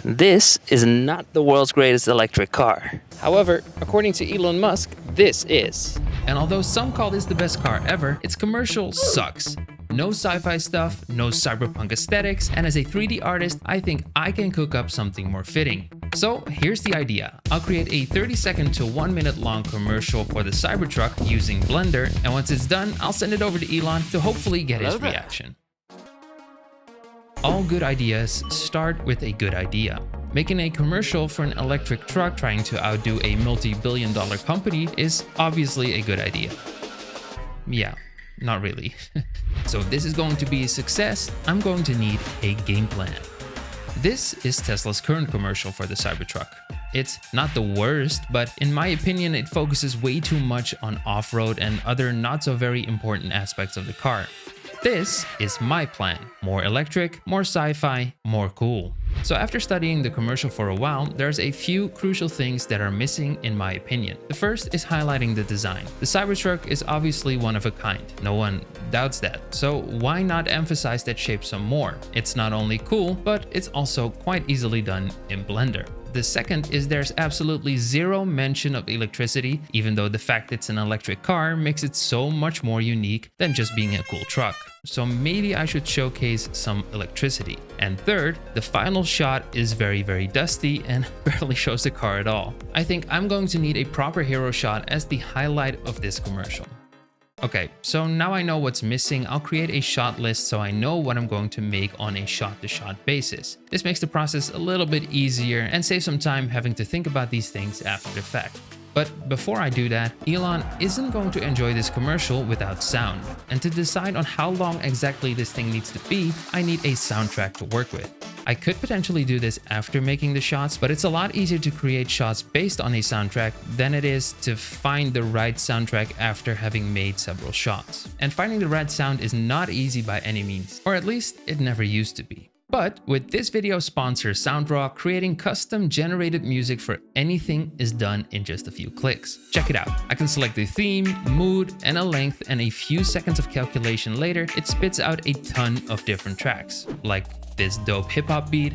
This is not the world's greatest electric car. However, according to Elon Musk, this is. And although some call this the best car ever, its commercial sucks. No sci-fi stuff, no cyberpunk aesthetics, and as a 3D artist, I think I can cook up something more fitting. So here's the idea. I'll create a 30-second to 1-minute long commercial for the Cybertruck using Blender, and once it's done, I'll send it over to Elon to hopefully get his reaction. All good ideas start with a good idea. Making a commercial for an electric truck trying to outdo a multi-billion-dollar company is obviously a good idea. Yeah, not really. So if this is going to be a success, I'm going to need a game plan. This is Tesla's current commercial for the Cybertruck. It's not the worst, but in my opinion, it focuses way too much on off-road and other not so very important aspects of the car. This is my plan. More electric, more sci-fi, more cool. So after studying the commercial for a while, there's a few crucial things that are missing in my opinion. The first is highlighting the design. The Cybertruck is obviously one of a kind. No one doubts that. So why not emphasize that shape some more? It's not only cool, but it's also quite easily done in Blender. The second is there's absolutely zero mention of electricity, even though the fact it's an electric car makes it so much more unique than just being a cool truck. So maybe I should showcase some electricity. And third, the final shot is very dusty and barely shows the car at all. I think I'm going to need a proper hero shot as the highlight of this commercial. Okay, so now I know what's missing, I'll create a shot list so I know what I'm going to make on a shot-to-shot basis. This makes the process a little bit easier and saves some time having to think about these things after the fact. But before I do that, Elon isn't going to enjoy this commercial without sound. And to decide on how long exactly this thing needs to be, I need a soundtrack to work with. I could potentially do this after making the shots, but it's a lot easier to create shots based on a soundtrack than it is to find the right soundtrack after having made several shots. And finding the right sound is not easy by any means, or at least it never used to be. But with this video sponsor SoundRaw, creating custom generated music for anything is done in just a few clicks. Check it out. I can select a theme, mood, and a length, and a few seconds of calculation later, it spits out a ton of different tracks, like this dope hip-hop beat,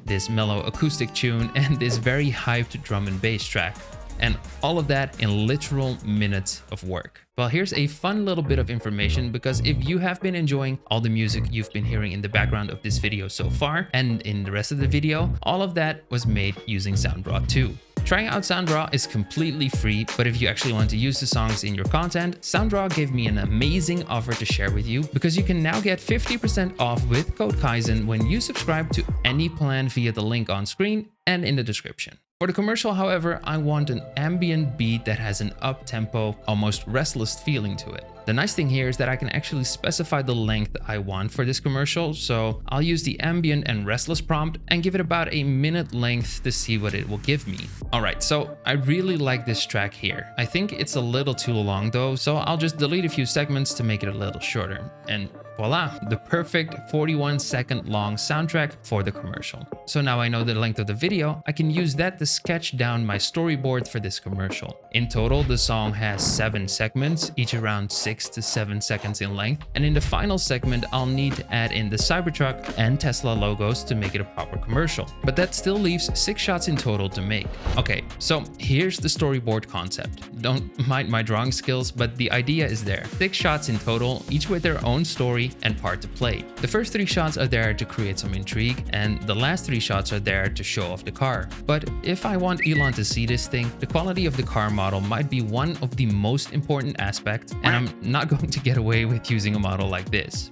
this mellow acoustic tune, and this very hyped drum and bass track. And all of that in literal minutes of work. Well, here's a fun little bit of information, because if you have been enjoying all the music you've been hearing in the background of this video so far and in the rest of the video, all of that was made using SoundRaw too. Trying out SoundRaw is completely free, but if you actually want to use the songs in your content, SoundRaw gave me an amazing offer to share with you, because you can now get 50% off with code Kaizen when you subscribe to any plan via the link on screen and in the description. For the commercial, however, I want an ambient beat that has an up-tempo, almost restless feeling to it. The nice thing here is that I can actually specify the length I want for this commercial, so I'll use the ambient and restless prompt and give it about a minute length to see what it will give me. Alright, so I really like this track here. I think it's a little too long though, so I'll just delete a few segments to make it a little shorter. And voila, the perfect 41-second long soundtrack for the commercial. So now I know the length of the video, I can use that to sketch down my storyboard for this commercial. In total, the song has 7 segments, each around 6 to 7 seconds in length. And in the final segment, I'll need to add in the Cybertruck and Tesla logos to make it a proper commercial. But that still leaves 6 shots in total to make. Okay, so here's the storyboard concept. Don't mind my drawing skills, but the idea is there. 6 shots in total, each with their own story and part to play. The first 3 shots are there to create some intrigue, and the last 3 shots are there to show off the car. But if I want Elon to see this thing, the quality of the car model might be one of the most important aspects, and I'm not going to get away with using a model like this.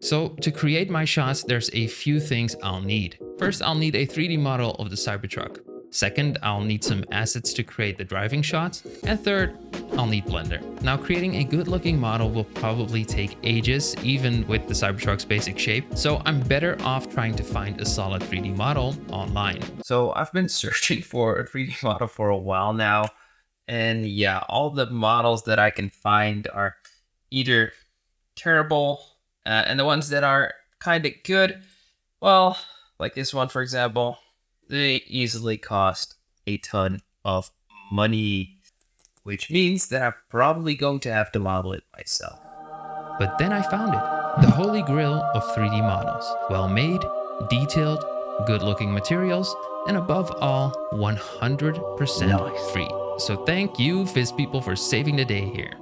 So to create my shots, there's a few things I'll need. First, I'll need a 3D model of the Cybertruck. Second, I'll need some assets to create the driving shots. And third, I'll need Blender. Now, creating a good looking model will probably take ages, even with the Cybertruck's basic shape. So I'm better off trying to find a solid 3D model online. So I've been searching for a 3D model for a while now. And yeah, all the models that I can find are either terrible, and the ones that are kind of good, well, like this one, for example, they easily cost a ton of money, which means that I'm probably going to have to model it myself. But then I found it. The holy grail of 3D models. Well made, detailed, good looking materials, and above all, 100% free. So thank you, Viz People, for saving the day here.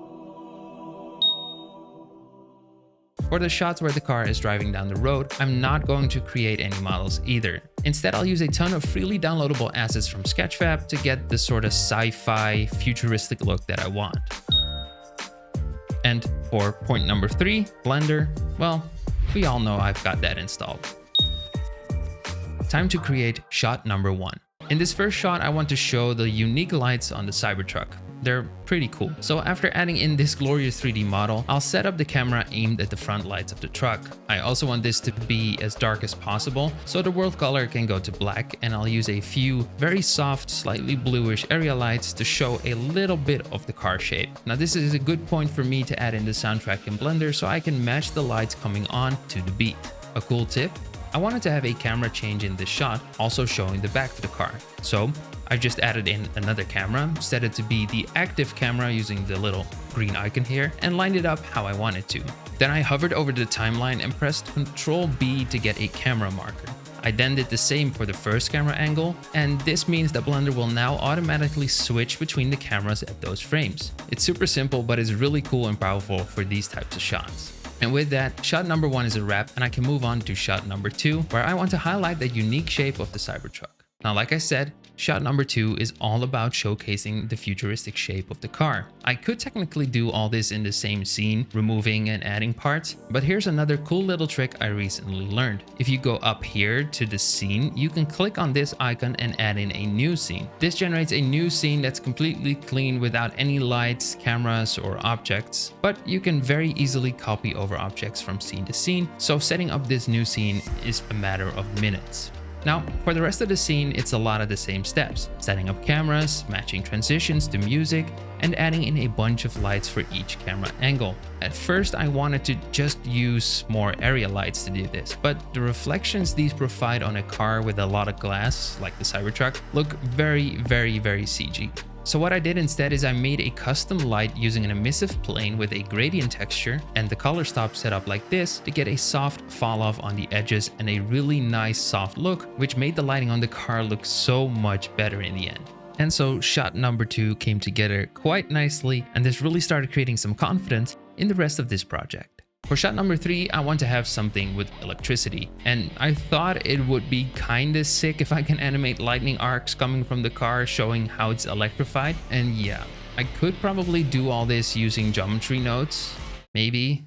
For the shots where the car is driving down the road, I'm not going to create any models either. Instead, I'll use a ton of freely downloadable assets from Sketchfab to get the sort of sci-fi futuristic look that I want. And for point number 3, Blender, well, we all know I've got that installed. Time to create shot number 1. In this first shot, I want to show the unique lights on the Cybertruck. They're pretty cool. So after adding in this glorious 3D model, I'll set up the camera aimed at the front lights of the truck. I also want this to be as dark as possible, so the world color can go to black, and I'll use a few very soft, slightly bluish area lights to show a little bit of the car shape. Now this is a good point for me to add in the soundtrack in Blender so I can match the lights coming on to the beat. A cool tip: I wanted to have a camera change in this shot, also showing the back of the car. So I just added in another camera, set it to be the active camera using the little green icon here, and lined it up how I wanted to. Then I hovered over the timeline and pressed Ctrl B to get a camera marker. I then did the same for the first camera angle, and this means that Blender will now automatically switch between the cameras at those frames. It's super simple, but it's really cool and powerful for these types of shots. And with that, shot number 1 is a wrap, and I can move on to shot number 2, where I want to highlight the unique shape of the Cybertruck. Now, like I said, shot number 2 is all about showcasing the futuristic shape of the car. I could technically do all this in the same scene, removing and adding parts, but here's another cool little trick I recently learned. If you go up here to the scene, you can click on this icon and add in a new scene. This generates a new scene that's completely clean without any lights, cameras, or objects, but you can very easily copy over objects from scene to scene, so setting up this new scene is a matter of minutes. Now, for the rest of the scene, it's a lot of the same steps: setting up cameras, matching transitions to music, and adding in a bunch of lights for each camera angle. At first, I wanted to just use more area lights to do this, but the reflections these provide on a car with a lot of glass, like the Cybertruck, look very CG. So what I did instead is I made a custom light using an emissive plane with a gradient texture and the color stop set up like this to get a soft fall off on the edges and a really nice soft look, which made the lighting on the car look so much better in the end. And so shot number 2 came together quite nicely, and this really started creating some confidence in the rest of this project. For shot number 3, I want to have something with electricity, and I thought it would be kinda sick if I can animate lightning arcs coming from the car showing how it's electrified. And yeah, I could probably do all this using geometry nodes, maybe,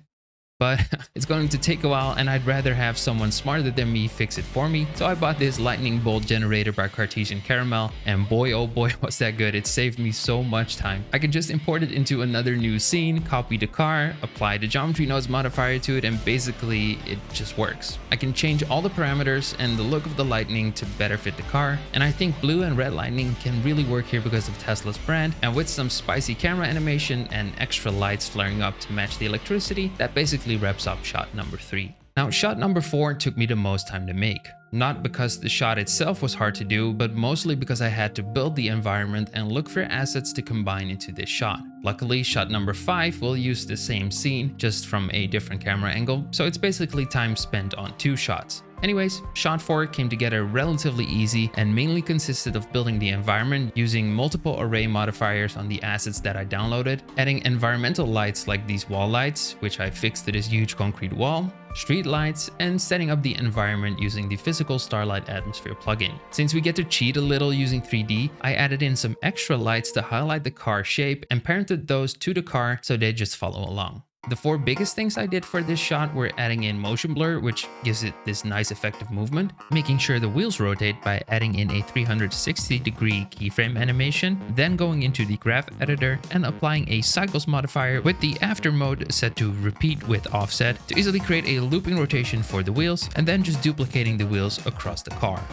but it's going to take a while and I'd rather have someone smarter than me fix it for me. So I bought this lightning bolt generator by Cartesian Caramel, and boy oh boy was that good. It saved me so much time. I can just import it into another new scene, copy the car, apply the geometry nodes modifier to it, and basically it just works. I can change all the parameters and the look of the lightning to better fit the car, and I think blue and red lightning can really work here because of Tesla's brand, and with some spicy camera animation and extra lights flaring up to match the electricity, that basically wraps up shot number 3. Now, shot number 4 took me the most time to make. Not because the shot itself was hard to do, but mostly because I had to build the environment and look for assets to combine into this shot. Luckily, shot number 5 will use the same scene, just from a different camera angle, so it's basically time spent on 2 shots. Anyways, shot 4 came together relatively easy and mainly consisted of building the environment using multiple array modifiers on the assets that I downloaded, adding environmental lights like these wall lights, which I fixed to this huge concrete wall, street lights, and setting up the environment using the physical Starlight Atmosphere plugin. Since we get to cheat a little using 3D, I added in some extra lights to highlight the car shape and parented those to the car so they just follow along. The 4 biggest things I did for this shot were adding in motion blur, which gives it this nice effective movement, making sure the wheels rotate by adding in a 360-degree keyframe animation, then going into the graph editor and applying a cycles modifier with the after mode set to repeat with offset to easily create a looping rotation for the wheels, and then just duplicating the wheels across the car.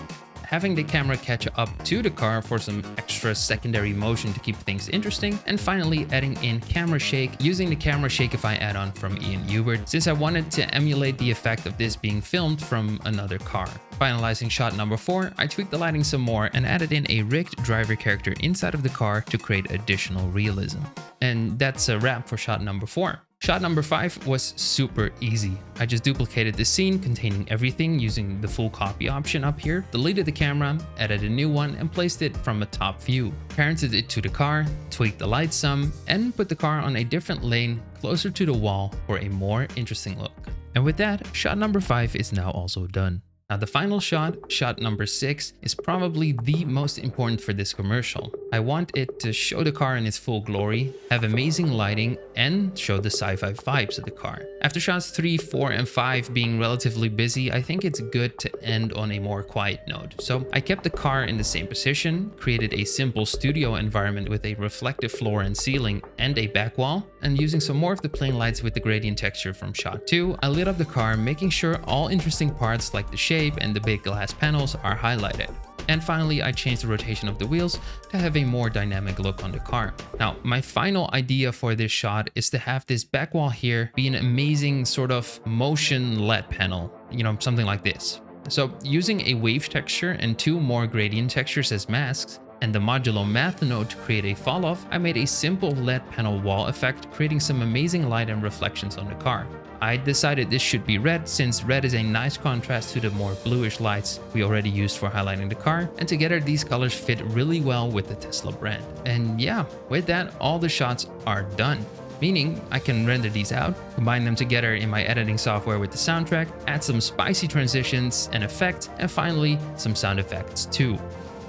Having the camera catch up to the car for some extra secondary motion to keep things interesting, and finally adding in camera shake using the camera shakeify add-on from Ian Hubert, since I wanted to emulate the effect of this being filmed from another car. Finalizing shot number 4, I tweaked the lighting some more and added in a rigged driver character inside of the car to create additional realism. And that's a wrap for shot number 4. Shot number 5 was super easy. I just duplicated the scene containing everything using the full copy option up here, deleted the camera, added a new one, and placed it from a top view. Parented it to the car, tweaked the lights some, and put the car on a different lane closer to the wall for a more interesting look. And with that, shot number 5 is now also done. Now the final shot, shot number 6, is probably the most important for this commercial. I want it to show the car in its full glory, have amazing lighting, and show the sci-fi vibes of the car. After shots 3, 4, and 5 being relatively busy, I think it's good to end on a more quiet note. So I kept the car in the same position, created a simple studio environment with a reflective floor and ceiling and a back wall, and using some more of the plain lights with the gradient texture from shot 2, I lit up the car, making sure all interesting parts like the shape and the big glass panels are highlighted. And finally, I changed the rotation of the wheels to have a more dynamic look on the car. Now, my final idea for this shot is to have this back wall here be an amazing sort of motion LED panel, you know, something like this. So using a wave texture and 2 more gradient textures as masks, and the modulo math node to create a fall off, I made a simple LED panel wall effect, creating some amazing light and reflections on the car. I decided this should be red since red is a nice contrast to the more bluish lights we already used for highlighting the car, and together these colors fit really well with the Tesla brand. And yeah, with that, all the shots are done. Meaning I can render these out, combine them together in my editing software with the soundtrack, add some spicy transitions and effects, and finally some sound effects too.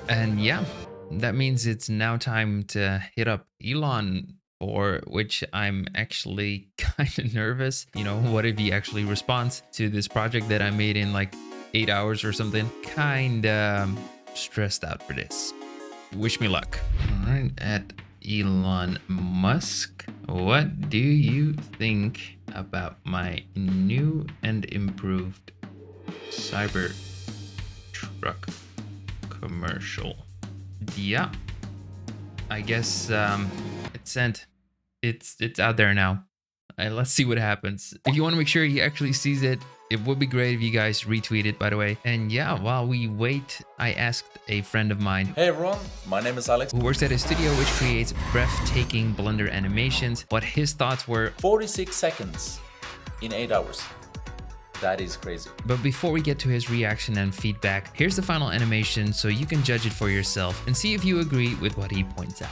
And yeah, that means it's now time to hit up Elon, for which I'm actually kind of nervous. You know, what if he actually responds to this project that I made in like 8 hours or something? Kinda stressed out for this. Wish me luck. All right, at Elon Musk, what do you think about my new and improved Cybertruck commercial? Yeah, I guess it's sent. It's out there now. Let's see what happens. If you want to make sure he actually sees it, it would be great if you guys retweet it, by the way. And yeah, while we wait, I asked a friend of mine, Hey everyone, my name is Alex. who works at a studio which creates breathtaking Blender animations, what his thoughts were. 46 seconds in 8 hours. That is crazy. But before we get to his reaction and feedback, here's the final animation so you can judge it for yourself and see if you agree with what he points out.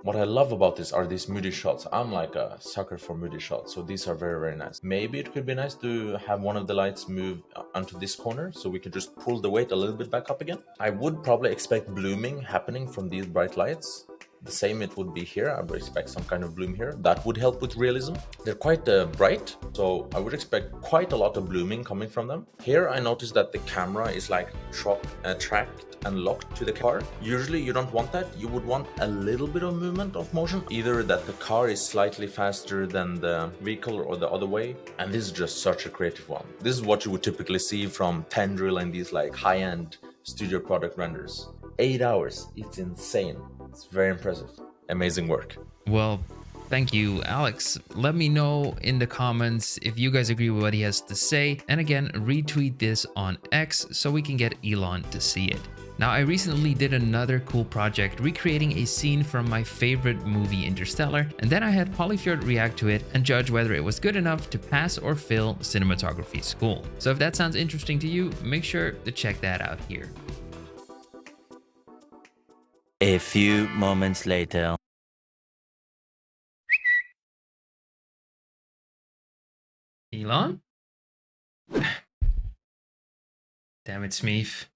What I love about this are these moody shots. I'm like a sucker for moody shots, so these are very, very nice. Maybe it could be nice to have one of the lights move onto this corner so we could just pull the weight a little bit back up again. I would probably expect blooming happening from these bright lights. The same it would be here. I would expect some kind of bloom here. That would help with realism. They're quite bright, so I would expect quite a lot of blooming coming from them. Here I noticed that the camera is like tracked and locked to the car. Usually you don't want that. You would want a little bit of movement of motion, either that the car is slightly faster than the vehicle or the other way. And this is just such a creative one. This is what you would typically see from Tendril and these like high-end studio product renders. 8 hours, it's insane. It's very impressive. Amazing work. Well, thank you, Alex. Let me know in the comments if you guys agree with what he has to say. And again, retweet this on X so we can get Elon to see it. Now, I recently did another cool project recreating a scene from my favorite movie Interstellar, and then I had Polyfjord react to it and judge whether it was good enough to pass or fail cinematography school. So if that sounds interesting to you, make sure to check that out here. A few moments later. Elon? Damn it, Smeef.